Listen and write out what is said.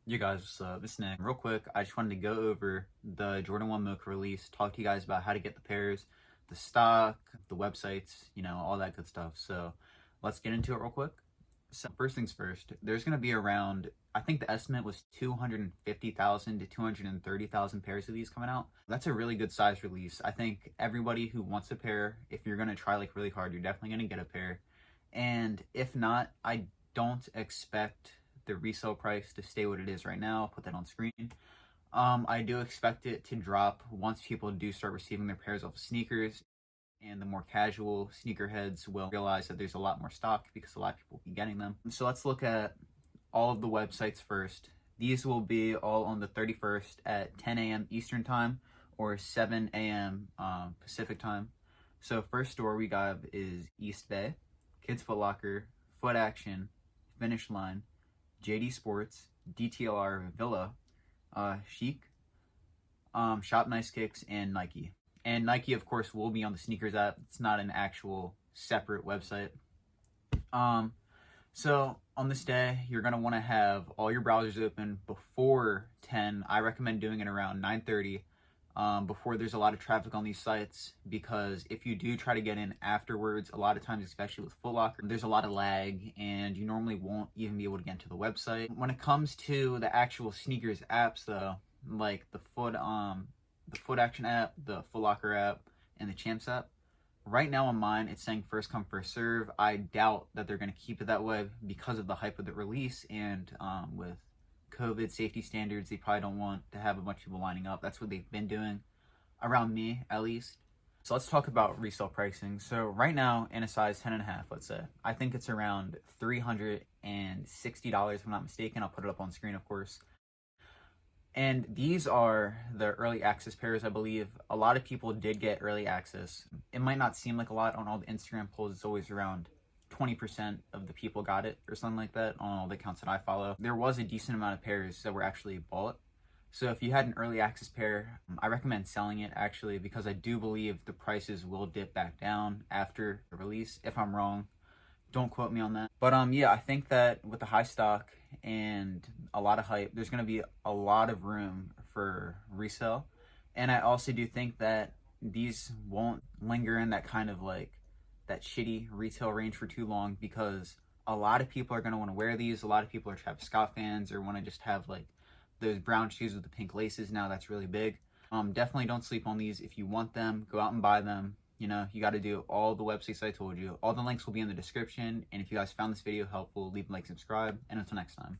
You guys, this is Nick. Real quick, I just wanted to go over the Jordan 1 Mocha release, talk to you guys about how to get the pairs, the stock, the websites, all that good stuff. So let's get into it real quick. So first things first, there's going to be around, I think the estimate was 250,000 to 230,000 pairs of these coming out. That's a really good size release. I think everybody who wants a pair, if you're going to try like really hard, you're definitely going to get a pair. And if not, I don't expect the resale price to stay what it is right now. I'll put that on screen. I do expect it to drop once people do start receiving their pairs off of sneakers, and the more casual sneakerheads will realize that there's a lot more stock because a lot of people will be getting them. So let's look at all of the websites first. These will be all on the 31st at 10 a.m. Eastern time or 7 a.m. Pacific time. So first store we got is East Bay, Kids Footlocker, Footaction, Finish Line, JD Sports, DTLR Villa, Chic, Shop Nice Kicks, and Nike. And Nike, of course, will be on the sneakers app. It's not an actual separate website. So on this day, you're going to want to have all your browsers open before 10. I recommend doing it around 9:30 before there's a lot of traffic on these sites, because if you do try to get in afterwards, a lot of times, especially with Footlocker, there's a lot of lag and you normally won't even be able to get into the website. When it comes to the actual sneakers apps though, like the Footaction app, the Footlocker app, and the Champs app, right now on mine it's saying first come first serve. I doubt that they're going to keep it that way because of the hype of the release, and with COVID safety standards, they probably don't want to have a bunch of people lining up. That's what they've been doing, around me at least. So let's talk about resale pricing. So right now in a size 10.5, let's say, I think it's around $360 if I'm not mistaken. I'll put it up on screen, of course. And these are the early access pairs, I believe. A lot of people did get early access. It might not seem like a lot on all the Instagram polls. It's always around 20% of the people got it or something like that on all the accounts that I follow. There was a decent amount of pairs that were actually bought. So if you had an early access pair, I recommend selling it actually, because I do believe the prices will dip back down after the release. If I'm wrong, don't quote me on that. But yeah, I think that with the high stock and a lot of hype, there's going to be a lot of room for resale. And I also do think that these won't linger in that kind of like that shitty retail range for too long, because a lot of people are going to want to wear these. A lot of people are Travis Scott fans or want to just have like those brown shoes with the pink laces now. That's really big. Definitely don't sleep on these. If you want them, go out and buy them. You got to do all the websites I told you. All the links will be in the description. And if you guys found this video helpful, leave a like, subscribe, and until next time.